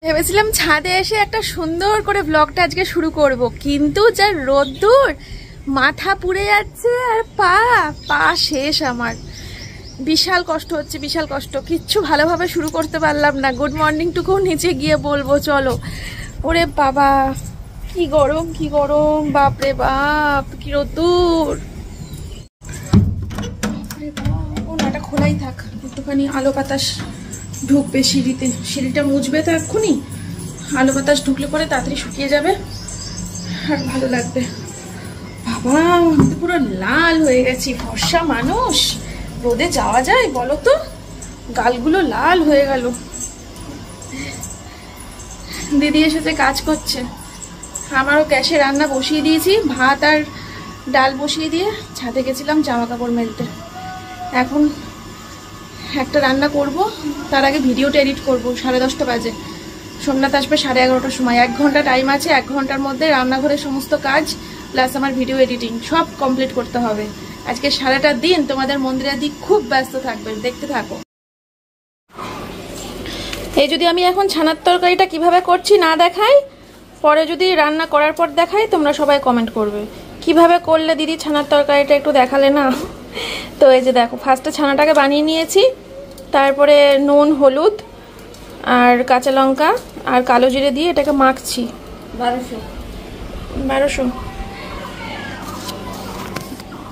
ভেবেছিলাম ছাদে এসে একটা সুন্দর করে ব্লগটা আজকে শুরু করব, কিন্তু যা রোদ্দুর, মাথা পুড়ে যাচ্ছে আর পা পা শেষ। আমার বিশাল কষ্ট হচ্ছে, বিশাল কষ্ট। কিচ্ছু ভালোভাবে শুরু করতে পারলাম না। গুড মর্নিং টুকু নিচে গিয়ে বলবো চলো। ওরে বাবা কি গরম, কি গরম, বাপরে বাপ কি রোদ্দুর। ওনাটা খোলাই থাক, একটুখানি আলো বাতাস ঢুকবে সিঁড়িতে। সিঁড়িটা মুছবে তো এক্ষুনি, আলো বাতাস ঢুকলে পরে তাড়াতাড়ি শুকিয়ে যাবে আর ভালো লাগবে। বাবা আমি পুরো লাল হয়ে গেছি, ফর্সা মানুষ, রোদে যাওয়া যায় বলো তো? গালগুলো লাল হয়ে গেল। দিদি এসেছে, কাজ করছে। আমারও গ্যাসে রান্না বসিয়ে দিয়েছি, ভাত আর ডাল বসিয়ে দিয়ে ছাদে গেছিলাম জামা কাপড় মেলতে। এখন একটা রান্না করব, তার আগে ভিডিওটা এডিট করব। 10:30 বাজে, সোমনাথ আসবে 11:30টার সময়। 1 ঘন্টা টাইম আছে। 1 ঘন্টার মধ্যে রান্নাঘরের সমস্ত কাজ প্লাস আমার ভিডিও এডিটিং সব কমপ্লিট করতে হবে। আজকে সারাটা দিন তোমাদের মন্দিরা দি খুব ব্যস্ত থাকবে, দেখতে থাকো। এই যদি আমি এখন ছানার তরকারিটা কিভাবে করছি না দেখাই, পরে যদি রান্না করার পর দেখাই, তোমরা সবাই কমেন্ট করবে কিভাবে করলে দিদি ছানার তরকারিটা, একটু দেখালে না। তো এই যে দেখো, ফার্স্টে ছানাটাকে বানিয়ে নিয়েছি, তারপরে নুন, হলুদ আর কাঁচা লঙ্কা আর কালো জিরে দিয়ে এটাকে মাখছি। 1200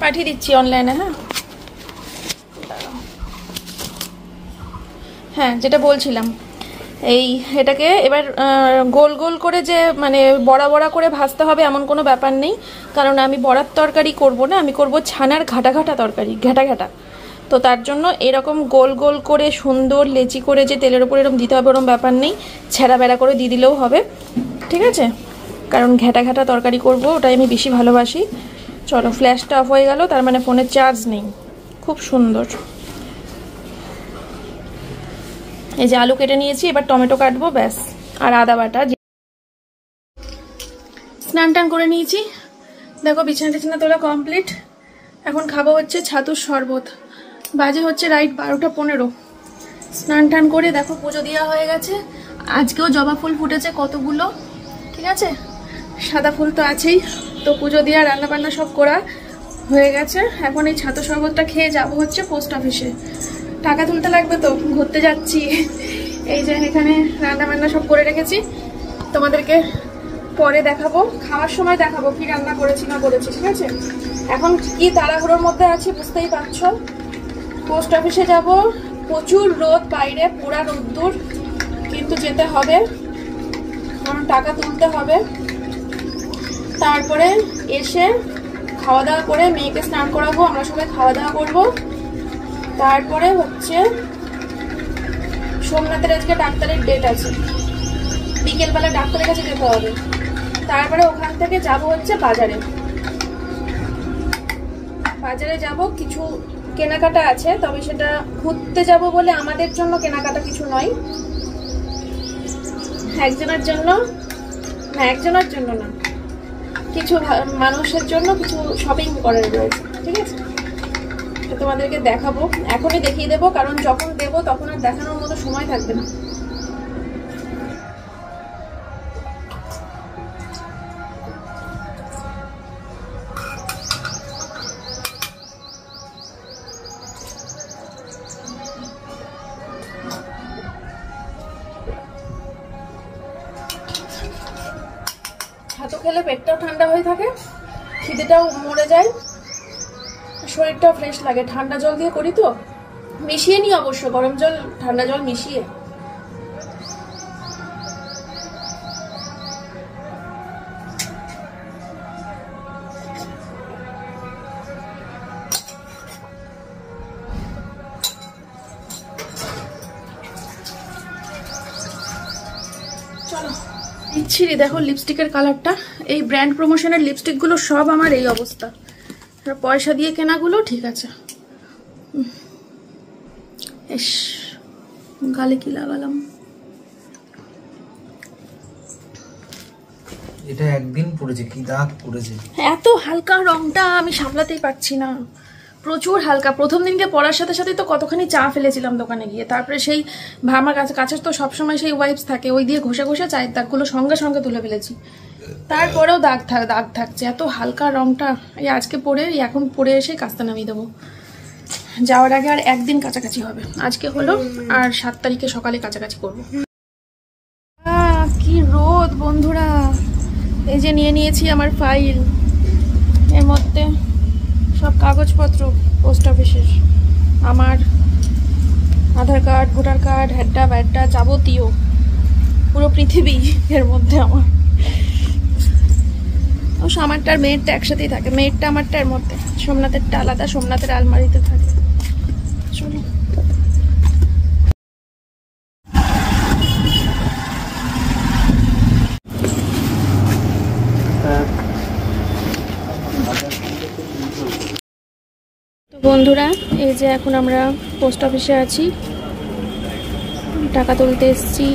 পাঠিয়ে দিচ্ছি অনলাইনে। হ্যাঁ যেটা বলছিলাম, এটাকে এবার গোল গোল করে যে মানে বড়া বড়া করে ভাজতে হবে এমন কোনো ব্যাপার নেই, কারণ আমি বড়ার তরকারি করব না, আমি করব ছানার ঘাটা ঘাটা তরকারি, ঘাটা ঘাটা। তো তার জন্য এরকম গোল গোল করে সুন্দর লেচি করে যে তেলের উপর এরকম দিতে হবে ওরকম ব্যাপার নেই, ছেঁড়া বেড়া করে দিয়ে দিলেও হবে, ঠিক আছে? কারণ ঘাটা ঘাটা তরকারি করব, ওটাই আমি বেশি ভালোবাসি। চলো, ফ্ল্যাশটা অফ হয়ে গেল, তার মানে ফোনের চার্জ নেই। খুব সুন্দর। এই যে আলু কেটে নিয়েছি, এবার টমেটো কাটবো, ব্যাস। আর আদা বাটা। স্নান টান করে নিয়েছি, দেখো বিছানা টিছানা তোলা কমপ্লিট। এখন খাবো হচ্ছে ছাতুর শরবত। বাজে হচ্ছে রাইট 12:15। স্নান টান করে দেখো পুজো দেওয়া হয়ে গেছে। আজকেও জবা ফুল ফুটেছে কতগুলো, ঠিক আছে? সাদা ফুল তো আছেই। তো পুজো দেওয়া, রান্না বান্না সব করা হয়ে গেছে। এখন এই ছাতুর শরবতটা খেয়ে যাবো হচ্ছে পোস্ট অফিসে। টাকা তুলতে লাগবে তো, ঘুরতে যাচ্ছি। এই যে এখানে রান্না বান্না সব করে রেখেছি, তোমাদেরকে পরে দেখাবো, খাওয়ার সময় দেখাবো কি রান্না করেছি না করেছি, ঠিক আছে? এখন কি তাড়াহুড়োর মধ্যে আছি বুঝতেই পারছো। পোস্ট অফিসে যাব, প্রচুর রোদ বাইরে, পুরা রোদ্দুর, কিন্তু যেতে হবে কারণ টাকা তুলতে হবে। তারপরে এসে খাওয়া দাওয়া করে মেয়েকে স্নান করাবো, আমরা সবাই খাওয়া দাওয়া করবো। তারপরে হচ্ছে সোমনাথের আজকে ডাক্তারের ডেট আছে, বিকেলবেলা ডাক্তারের কাছে যেতে হবে। তারপরে ওখান থেকে যাব হচ্ছে বাজারে। বাজারে যাব, কিছু কেনাকাটা আছে, তবে সেটা ঘুরতে যাব বলে আমাদের জন্য কেনাকাটা কিছু নয়, একজনের জন্য না, একজনের জন্য না, কিছু মানুষের জন্য কিছু শপিং করার রয়েছে, ঠিক আছে? তোমাদেরকে দেখাবো, এখনই দেখিয়ে দেবো, কারণ যখন দেবো তখন আর দেখানোর মতো সময় থাকবে না। ছাতু খেলে পেটটাও ঠান্ডা হয়ে থাকে, খিদেটাও মরে যায়, শরীরটাও ফ্রেশ লাগে। ঠান্ডা জল দিয়ে করি তো, মিশিয়ে নিই অবশ্য, গরম জল ঠান্ডা জল মিশিয়ে। চলো দিচ্ছি। দেখো লিপস্টিকের কালারটা, এই ব্র্যান্ড প্রমোশনের লিপস্টিকগুলো সব আমার এই অবস্থা, পয়সা দিয়ে কেনাগুলো ঠিক আছে। এস গালে কি লাগালাম, এটা একদিন পড়েছে, কি দাগ পড়েছে। এত হালকা রংটা আমি সামলাতেই পারছি না, প্রচুর হালকা। প্রথম দিনকে পড়ার সাথে সাথে তো কতখানি চা ফেলেছিলাম দোকানে গিয়ে, তারপরে সেই আমার কাছে তো সবসময় সেই ওয়াইপস থাকে, ওই দিয়ে ঘষে ঘষে চায়ের দাগগুলো সঙ্গে সঙ্গে তুলে ফেলেছি। তারপরেও দাগ থাকছে, এত হালকা রংটা। এই আজকে পরে এখন পরে এসে কাস্তে নামিয়ে দেবো, যাওয়ার আগে আর একদিন কাছাকাছি হবে। আজকে হলো, আর 7 তারিখে সকালে কাছাকাছি করবো। কি রোদ বন্ধুরা। এই যে নিয়ে নিয়েছি আমার ফাইল, এর মধ্যে সব কাগজপত্র পোস্ট অফিসের, আমার আধার কার্ড, ভোটার কার্ড, হ্যাড্ডা ব্যাড্ডা যাবতীয় পুরো পৃথিবী এর মধ্যে আমার। অবশ্য আমারটা আর মেয়েরটা একসাথেই থাকে, মেয়েরটা আমারটা এর মধ্যে, সোমনাথেরটা আলাদা, সোমনাথের আলমারিতে থাকে। চলো বন্ধুরা, এই যে এখন আমরা পোস্ট অফিসে আছি, টাকা তুলতে এসেছি,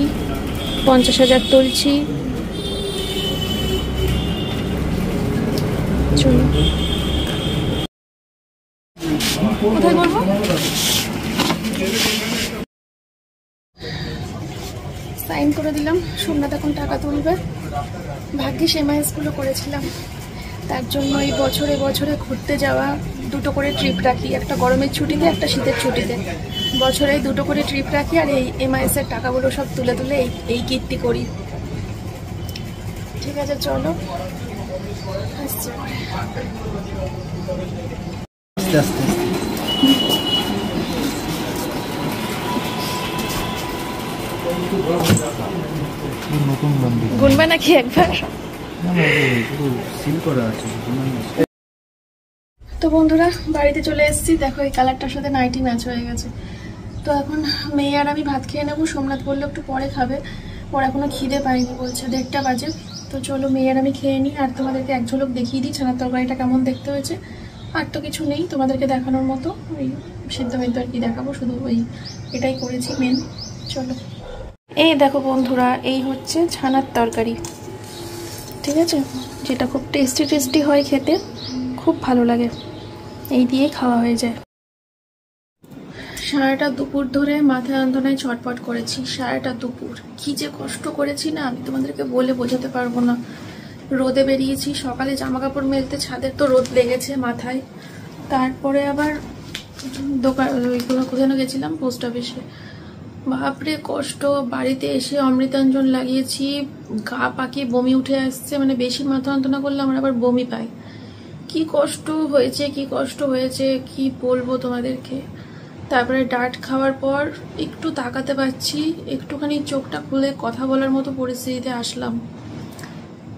50,000 তুলছি। চলো কোথায় বলবো, সাইন করে দিলাম। সোমনাথ এখন টাকা তুলবে। ভাগ্যিস এমআইএস গুলো করেছিলাম, তার জন্য এই বছরে বছরে ঘুরতে যাওয়া, 2টো করে ট্রিপ রাখি, একটা গরমের ছুটিতে একটা শীতের ছুটিতে, বছরে 2টো করে ট্রিপ রাখি, আর এই এমআইএস এর টাকাগুলো সব তুলে তুলে এই কীর্তি করি। ঠিক আছে চলো, গুনবা নাকি একবার? তো বন্ধুরা বাড়িতে চলে এসেছি, দেখো এই কালারটার সাথে নাইটি ম্যাচ হয়ে গেছে। তো এখন মেয়ে আর আমি ভাত খেয়ে নেবো। সোমনাথ বললো একটু পরে খাবে, পর এখনো খিদে পাইনি, বলছে 1:30 বাজে। তো চলো মেয়ে আর আমি খেয়ে নিই, আর তোমাদেরকে এক ঝলক দেখিয়ে দিই ছানার তরকারিটা কেমন দেখতে হয়েছে। আর তো কিছু নেই তোমাদেরকে দেখানোর মতো, ওই সিদ্ধ মিদ্ধ আর কি দেখাবো, শুধু ওই এটাই করেছি মেন। চলো, এই দেখো বন্ধুরা, এই হচ্ছে ছানার তরকারি, ঠিক আছে, যেটা খুব টেস্টি হয় খেতে, খুব ভালো লাগে, এই দিয়েই খাওয়া হয়ে যায়। সারাটা দুপুর ধরে মাথা যন্ত্রণায় ছটপট করেছি, সারাটা দুপুর কি যে কষ্ট করেছি না, আমি তোমাদেরকে বলে বোঝাতে পারবো না। রোদে বেরিয়েছি, সকালে জামা কাপড় মেলতে ছাদের তো রোদ লেগেছে মাথায়, তারপরে আবার দোকান ওইগুলো কোথাও গেছিলাম পোস্ট অফিসে, বাপরে কষ্ট। বাড়িতে এসে অমৃতাঞ্জন লাগিয়েছি, গা পাকিয়ে বমি উঠে আসছে, মানে বেশি মাথা যন্ত্রণা করলে আমার আবার বমি পায়। কি কষ্ট হয়েছে কি বলবো তোমাদেরকে। তারপরে ডাট খাওয়ার পর একটু তাকাতে পারছি, একটুখানি চোখটা খুলে কথা বলার মতো পরিস্থিতিতে আসলাম।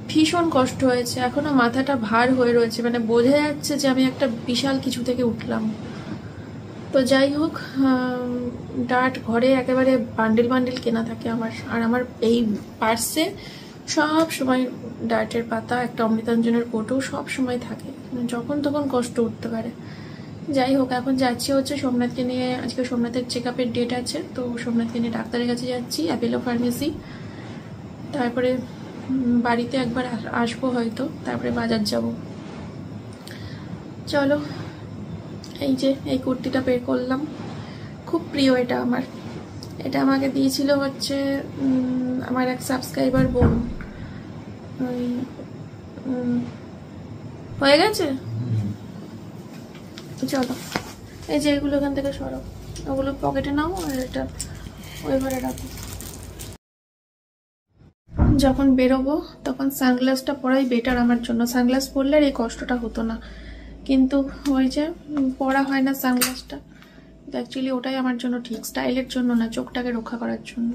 ভীষণ কষ্ট হয়েছে, এখনো মাথাটা ভার হয়ে রয়েছে, মানে বোঝা যাচ্ছে যে আমি একটা বিশাল কিছু থেকে উঠলাম। তো যাই হোক, ডাট ঘরে একেবারে বান্ডিল কেনা থাকে আমার, আর আমার এই পার্সে সব সময় ডাটের পাতা, একটা অমৃতাঞ্জনের কোটো সব সময় থাকে, যখন তখন কষ্ট উঠতে পারে। যাই হোক, এখন যাচ্ছি হচ্ছে সোমনাথকে নিয়ে, আজকে সোমনাথের চেকআপের ডেট আছে, তো সোমনাথকে নিয়ে ডাক্তারের কাছে যাচ্ছি, অ্যাপেলো ফার্মেসি। তারপরে বাড়িতে একবার আসবো হয়তো, তারপরে বাজার যাব। চলো, এই যে এই কুর্তিটা বের করলাম, খুব প্রিয় এটা আমার। এটা আমাকে দিয়েছিল হচ্ছে আমার এক সাবস্ক্রাইবার বোন। ওই হয়ে গেছে। চলো, এই যে এগুলো এখান থেকে সরো, ওগুলো পকেটে নাও, আর এটা ওই ঘরে রাখো। যখন বেরোবো তখন সানগ্লাসটা পরাই বেটার আমার জন্য, সানগ্লাস পরলে আর এই কষ্টটা হতো না, কিন্তু ওই যে পরা হয় না সানগ্লাসটা, অ্যাকচুয়ালি ওটাই আমার জন্য ঠিক, স্টাইলের জন্য না, চোখটাকে রক্ষা করার জন্য।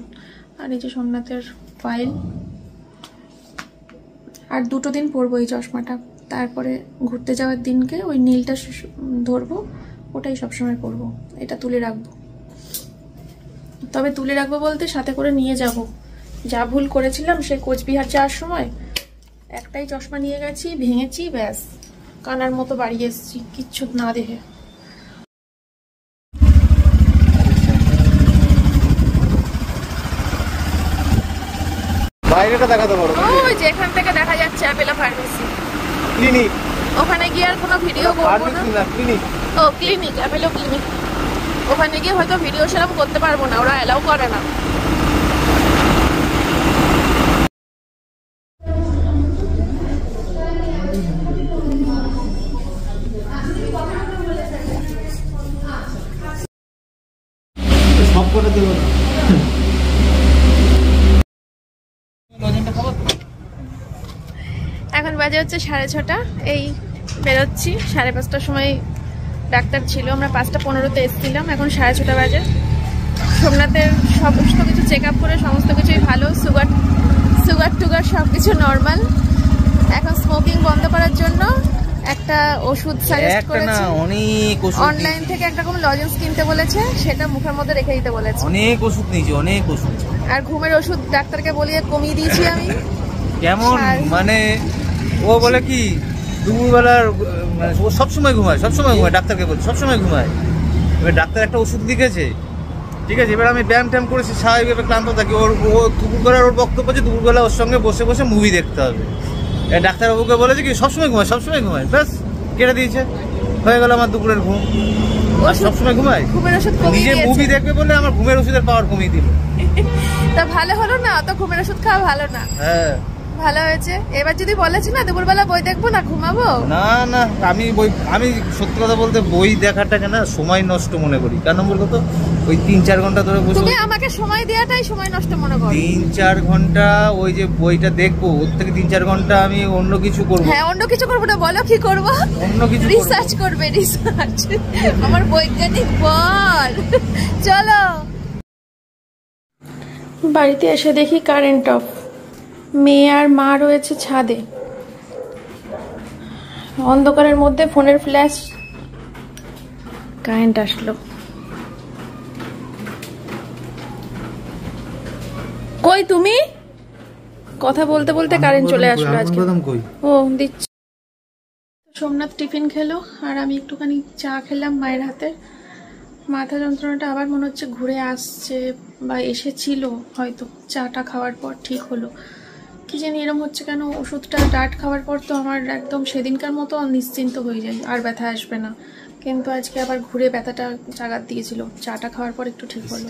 আর এই যে সোমনাথের ফাইল, আর 2টো দিন পরবো এই চশমাটা, তারপরে ঘুরতে যাওয়ার দিনকে ওই নীলটা ধরবো, ওটাই সবসময় পরবো, এটা তুলে রাখবো। তবে তুলে রাখবো বলতে সাথে করে নিয়ে যাব, যা ভুল করেছিলাম সে কোচবিহার যাওয়ার সময় একটাই চশমা নিয়ে গেছি, ভেঙেছি, ব্যাস কানার মতো বাড়ি এসেছি কিচ্ছু না দেখে। বাইরেটা দেখাতে পারো, ওই যেখান থেকে দেখা যাচ্ছে অ্যাপেলো ফার্মেসি ক্লিনিক, ওখানে গিয়ে আর কোনো ভিডিও করবো না। ও ক্লিনিক, অ্যাপেলো ক্লিনিক। ওখানে গিয়ে হয়তো ভিডিও সেরকম করতে পারবো না, ওরা অ্যালাউ করে না। এখন বাজে হচ্ছে 6:30, এই বেরোচ্ছি। 5:30টার সময় ডাক্তার ছিল, আমরা 5:15-তে এসেছিলাম, এখন 6:30 বাজে। সোমনাথের সমস্ত কিছু চেক আপ করে সমস্ত কিছুই ভালো, সুগার টুগার সব কিছু নর্মাল। এখন স্মোকিং বন্ধ করার জন্য একটা ওষুধ সাজেস্ট করেছে, অনলাইন থেকে একটা রকম লজেন্স কিনতে বলেছে, সেটা মুখের মধ্যে রেখে দিতে বলেছে। অনেক ওষুধ নিয়েছি, অনেক ওষুধ। আর ঘুমের ওষুধ ডাক্তারকে বলিয়ে কমিয়ে দিয়েছি আমি। কেমন মানে ও বলে কি দুপুরবেলার ও সবসময় ঘুমায়, ডাক্তারকে বলছে সবসময় ঘুমায়। এবার ডাক্তার একটা ওষুধ লিখেছে, ঠিক আছে। এবার আমি ব্যায়াম ট্যাম করেছি, স্বাভাবিকভাবে ক্লান্ত থাকি। ও দুপুরবেলার ওর বক্তব্য যে দুপুরবেলা ওর সঙ্গে বসে বসে মুভি দেখতে হবে। ডাক্তারবাবুকে বলেছে কি সবসময় ঘুমায়, ব্যাস কেটে দিয়েছে, হয়ে গেল আমার দুপুরের ঘুম। আর সবসময় ঘুমায়, নিজে মুভি দেখবে বলে আমার ঘুমের ওষুধের পাওয়ার কমিয়ে দিল। তা ভালো হলো না? অত ঘুমের ওষুধ খাওয়া ভালো না। হ্যাঁ ভালো হয়েছে। এবার যদি বলেছি না দুপুরবেলা বই দেখবো না, ঘুমাবো না। আমি সত্যি কথা বলতে বই দেখাটাকে না সময় নষ্ট মনে করি। কেন বলতো তো, ওই 3-4 ঘন্টা ধরে বসে তুমি আমাকে সময় দেওয়াটাই সময় নষ্ট মনে করো। 3-4 ঘন্টা ওই যে বইটা দেখবো, ওর থেকে 3-4 ঘন্টা আমি অন্য কিছু করবো। হ্যাঁ অন্য কিছু করবো না, বলো কি করবো? অন্য কিছু রিসার্চ করবে, রিসার্চ। আমার বৈজ্ঞানিক বল। চলো। বাড়িতে এসে দেখি কারেন্ট অফ, মেয়ে আর মা রয়েছে ছাদে। অন্ধকারের মধ্যে ফোনের ফ্ল্যাশ, কারেন্ট আসলো। কই তুমি? কথা বলতে বলতে কারেন্ট চলে আসলো আজকে। ও দিচ্ছি। সোমনাথ টিফিন খেলো আর আমি একটুখানি চা খেলাম মায়ের হাতে। মাথা যন্ত্রণাটা আবার মনে হচ্ছে ঘুরে আসছে, বা এসেছিল হয়তো চাটা খাওয়ার পর, ঠিক হলো কি জানি এরকম হচ্ছে কেন। ওষুধটা ডাট খাওয়ার পর তো আমার একদম সেদিনকার মতো নিশ্চিন্ত হয়ে যায়, আর ব্যথা আসবে না। কিন্তু আজকে আবার ঘুরে ব্যথাটা জাগাত দিয়েছিল। চাটা খাওয়ার পর একটু ঠিক হলো।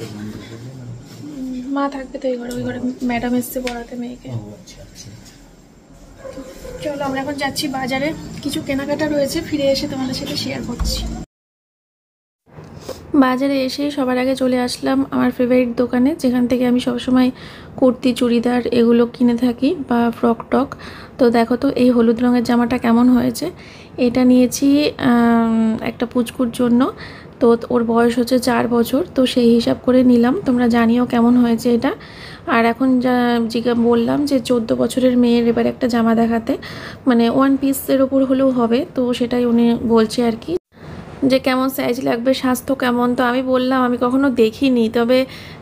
মা থাকবে তো এই ঘরে, ওই ঘরে ম্যাডাম এসছে পড়াতে মেয়েকে। চলো আমরা এখন যাচ্ছি বাজারে, কিছু কেনাকাটা রয়েছে, ফিরে এসে তোমাদের সাথে শেয়ার করছি। বাজারে এসে সবার আগে চলে আসলাম আমার ফেভারিট দোকানে, যেখান থেকে আমি সবসময় কুর্তি চুড়িদার এগুলো কিনে থাকি, বা ফ্রক টক। তো দেখো তো এই হলুদ রঙের জামাটা কেমন হয়েছে। এটা নিয়েছি একটা পুচকুর জন্য, তো ওর বয়স হচ্ছে 4 বছর, তো সেই হিসাব করে নিলাম। তোমরা জানিও কেমন হয়েছে এটা। আর এখন বললাম যে 14 বছরের মেয়ের এবার একটা জামা দেখাতে, মানে 1 পিসের ওপর হলেও হবে, তো সেটাই উনি বলছে আর কি, যে কেমন সাইজ লাগবে, স্বাস্থ্য কেমন। তো আমি বললাম আমি কখনো দেখিনি, তবে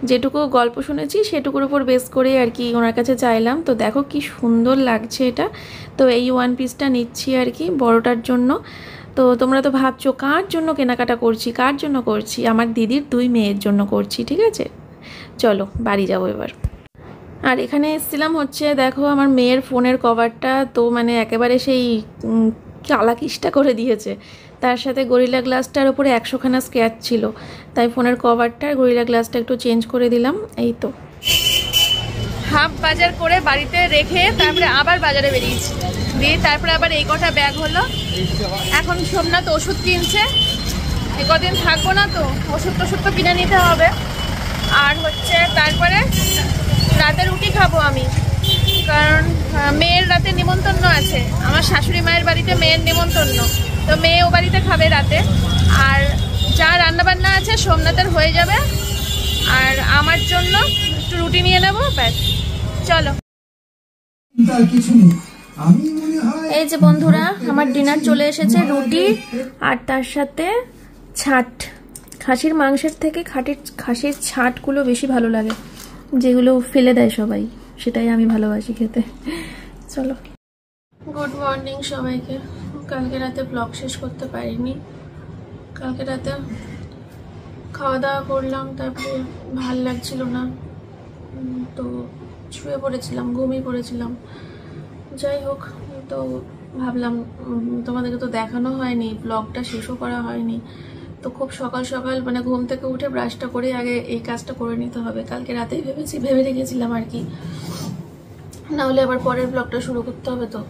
যেটুকু গল্প শুনেছি সেটুকুর উপর বেস করে আর কি ওনার কাছে চাইলাম। তো দেখো কি সুন্দর লাগছে এটা। তো এই 1 পিসটা নিচ্ছি আর কি বড়টার জন্য। তো তোমরা তো ভাবছো কার জন্য কেনাকাটা করছি, কার জন্য করছি? আমার দিদির 2 মেয়ের জন্য করছি, ঠিক আছে। চলো বাড়ি যাবো এবার। আর এখানে এসেছিলাম হচ্ছে, দেখো আমার মেয়ের ফোনের কভারটা তো মানে একেবারে সেই কালাকিসটা করে দিয়েছে। তার সাথে গরিলা গ্লাসটার উপরে 100খানা স্ক্র্যাচ ছিল, তাই ফোনের কভারটা আর গরিলা গ্লাসটা একটু চেঞ্জ করে দিলাম। এই তো হাফ বাজার করে বাড়িতে রেখে তারপরে আবার বাজারে বেরিয়েছি, দিয়ে তারপরে আবার এই কটা ব্যাগ হলো। এখন সোমনাথ ওষুধ কিনছে, এ কদিন থাকবো না তো, ওষুধ টষুধ তো কিনে নিতে হবে। আর হচ্ছে তারপরে রাতে রুটি খাবো আমি, কারণ মেয়ের রাতে নিমন্ত্রণ আছে, আমার শাশুড়ি মায়ের বাড়িতে মেয়ের নিমন্ত্রণ, তো মেয়ে ও বাড়িতে খাবে রাতে। আর যা রান্নাবান্না আছে সোমনাথের হয়ে যাবে, আর আমার জন্য একটু রুটি নিয়ে নেবো, ব্যাস। চলো। এই যে বন্ধুরা আমার ডিনার চলে এসেছে, রুটি আর তার সাথে ছাট। খাসির মাংসের থেকে খাসির ছাটগুলো বেশি ভালো লাগে, যেগুলো ফেলে দেয় সবাই, সেটাই আমি ভালোবাসি খেতে। চলো। গুড মর্নিং সবাইকে। কালকে রাতে ব্লগ শেষ করতে পারিনি, কালকে রাতে খাওয়া দাওয়া করলাম, তারপরে ভাল লাগছিল না, তো শুয়ে পড়েছিলাম, ঘুমিয়ে পড়েছিলাম। যাই হোক, তো ভাবলাম তোমাদেরকে তো দেখানো হয়নি, ব্লগটা শেষও করা হয়নি। তো খুব সকাল সকাল মানে ঘুম থেকে উঠে ব্রাশটা করে আগে এই কাজটা করে নিতে হবে। কালকে রাতেই ভেবে রেখেছিলাম আর কি, নাহলে আবার পরের ব্লগটা শুরু করতে হবে। তো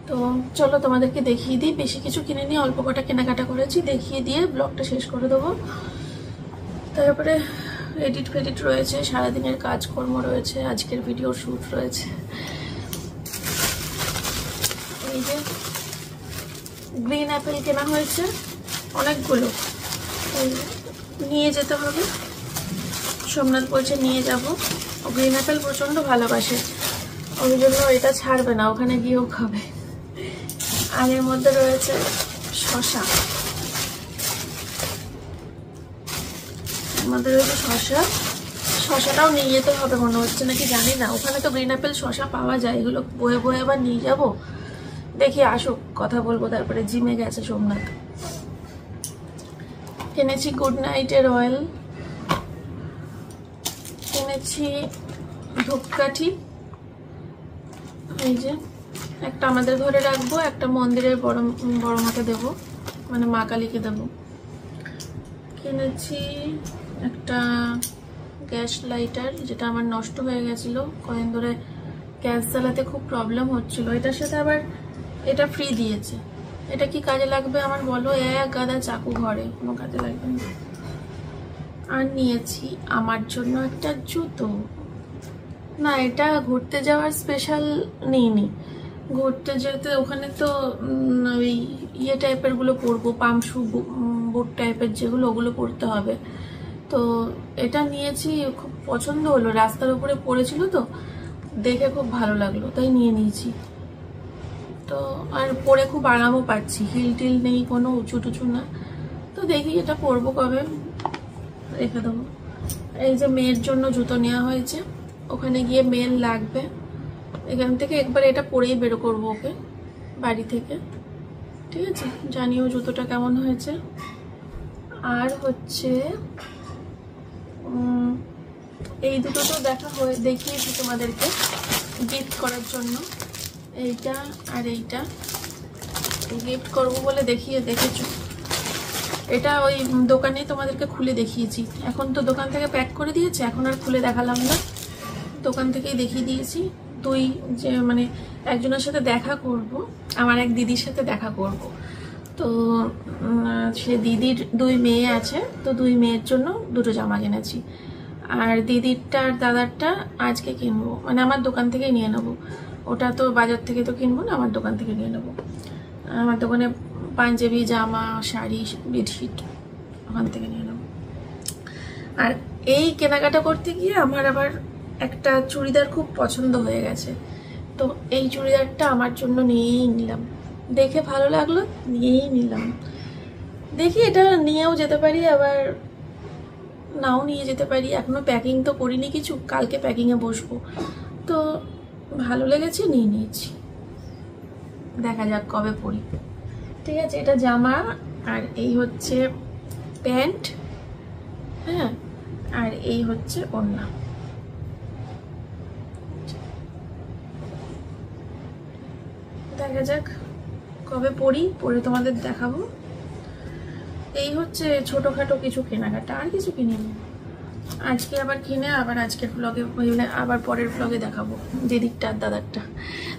তো চলো তোমাদেরকে দেখিয়ে দিই। বেশি কিছু কিনে নিয়ে অল্প কটা কেনাকাটা করেছি, দেখিয়ে দিয়ে ব্লগটা শেষ করে দেবো। তারপরে এডিট ফেডিট রয়েছে, সারাদিনের কাজকর্ম রয়েছে, আজকের ভিডিও শ্যুট রয়েছে। এই যে গ্রিন অ্যাপেল কেনা হয়েছে অনেকগুলো, নিয়ে যেতে হবে। সোমনাথ বলছে নিয়ে যাব। ও গ্রিন অ্যাপেল প্রচণ্ড ভালোবাসে, ওই জন্য এটা ছাড়বে না, ওখানে গিয়েও খাবে। আর এর মধ্যে রয়েছে শসা, আমাদের রয়েছে শসা। শসাটাও নিয়ে যেতে হবে মনে হচ্ছে, নাকি জানি না। ওখানে তো গ্রিন অ্যাপেল শসা পাওয়া যায়, এগুলো বয়ে বয়ে আবার নিয়ে যাব। দেখি আসুক, কথা বলবো। তারপরে জিমে গেছে সোমনাথ। কিনেছি গুড নাইটের অয়েল, কিনেছি ধূপকাঠি। এই যে একটা আমাদের ঘরে রাখবো, একটা মন্দিরের বড় মাকে দেবো, মানে মা কালীকে দেবো। কিনেছি একটা গ্যাস লাইটার, যেটা আমার নষ্ট হয়ে গেছিলো কয়েকদিন ধরে, গ্যাস জ্বালাতে খুব প্রবলেম হচ্ছিল। এটার সাথে আবার এটা ফ্রি দিয়েছে। এটা কি কাজে লাগবে আমার বলো? এক গাদা চাকু ঘরে, কোনো কাজে লাগবে না। আর নিয়েছি আমার জন্য একটা জুতো। না, এটা ঘুরতে যাওয়ার স্পেশাল নিইনি। ঘুরতে যেতে ওখানে তো ওই ইয়ে টাইপের গুলো পরবো, পামশু বুট টাইপের যেগুলো, ওগুলো পরতে হবে। তো এটা নিয়েছি, খুব পছন্দ হলো, রাস্তার উপরে পড়েছিল তো দেখে খুব ভালো লাগলো, তাই নিয়ে নিয়েছি। তো আর পরে খুব আরামও পাচ্ছি, হিল টিল নেই কোনো, উঁচু টুচু না। তো দেখি এটা পরবো কবে, রেখে দেবো। এই যে মেয়ের জন্য জুতো নেওয়া হয়েছে, ওখানে গিয়ে মেল লাগবে। এখান থেকে একবার এটা পরেই বেরো করবো ওকে বাড়ি থেকে, ঠিক আছে? জানিও জুতোটা কেমন হয়েছে। আর হচ্ছে এই দুটো তো দেখিয়েছি তোমাদেরকে গিফট করার জন্য, এইটা আর এইটা গিফট করবো বলে দেখেছো। এটা ওই দোকানে তোমাদেরকে খুলে দেখিয়েছি, এখন তো দোকান থেকে প্যাক করে দিয়েছে, এখন আর খুলে দেখালাম না, দোকান থেকেই দেখিয়ে দিয়েছি। দুই যে মানে একজনের সাথে দেখা করব, আমার এক দিদির সাথে দেখা করব। তো সে দিদির দুই মেয়ে আছে, তো দুই মেয়ের জন্য দুটো জামা কিনেছি। আর দিদিরটা আর দাদারটা আজকে কিনবো, মানে আমার দোকান থেকেই নিয়ে নেবো। ওটা তো বাজার থেকে তো কিনবো না, আমার দোকান থেকে নিয়ে নেবো। আমার দোকানে পাঞ্জাবি, জামা, শাড়ি, বেডশিট ওখান থেকে নিয়ে নেবো। আর এই কেনাকাটা করতে গিয়ে আমার আবার একটা চুড়িদার খুব পছন্দ হয়ে গেছে, তো এই চুড়িদারটা আমার জন্য নিয়েই নিলাম। দেখে ভালো লাগলো, নিয়েই নিলাম। দেখি এটা নিয়েও যেতে পারি, আবার নাও নিয়ে যেতে পারি। এখনো প্যাকিং তো করিনি কিছু, কালকে প্যাকিংয়ে বসবো। তো ভালো লেগেছে, নিয়ে নিয়েছি, দেখা যাক কবে পরি। ঠিক আছে, এটা জামা, আর এই হচ্ছে প্যান্ট, হ্যাঁ, আর এই হচ্ছে ওড়না। দেখা যাক কবে পরি, পরে তোমাদের দেখাবো। এই হচ্ছে ছোটখাটো কিছু কেনাকাটা, আর কিছু কিনিনি। আজকে আবার কিনে আবার আজকের ব্লগে, আবার পরের ব্লগে দেখাবো দিদিরটা আর দাদারটা।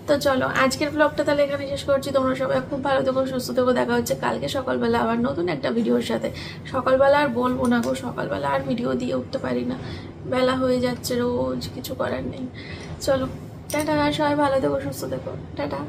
তো চলো আজকের ব্লগটা তাহলে এখানে শেষ করছি। তোমরা সবাই খুব ভালো থেকো, সুস্থ থেকো। দেখা হচ্ছে কালকে সকালবেলা আবার নতুন একটা ভিডিওর সাথে। সকালবেলা আর বলবো না গো, সকালবেলা আর ভিডিও দিয়ে উঠতে পারি না, বেলা হয়ে যাচ্ছে, রোজ কিছু করার নেই। চলো টাটা, সবাই ভালো থেকো, সুস্থ থেকো, টাটা।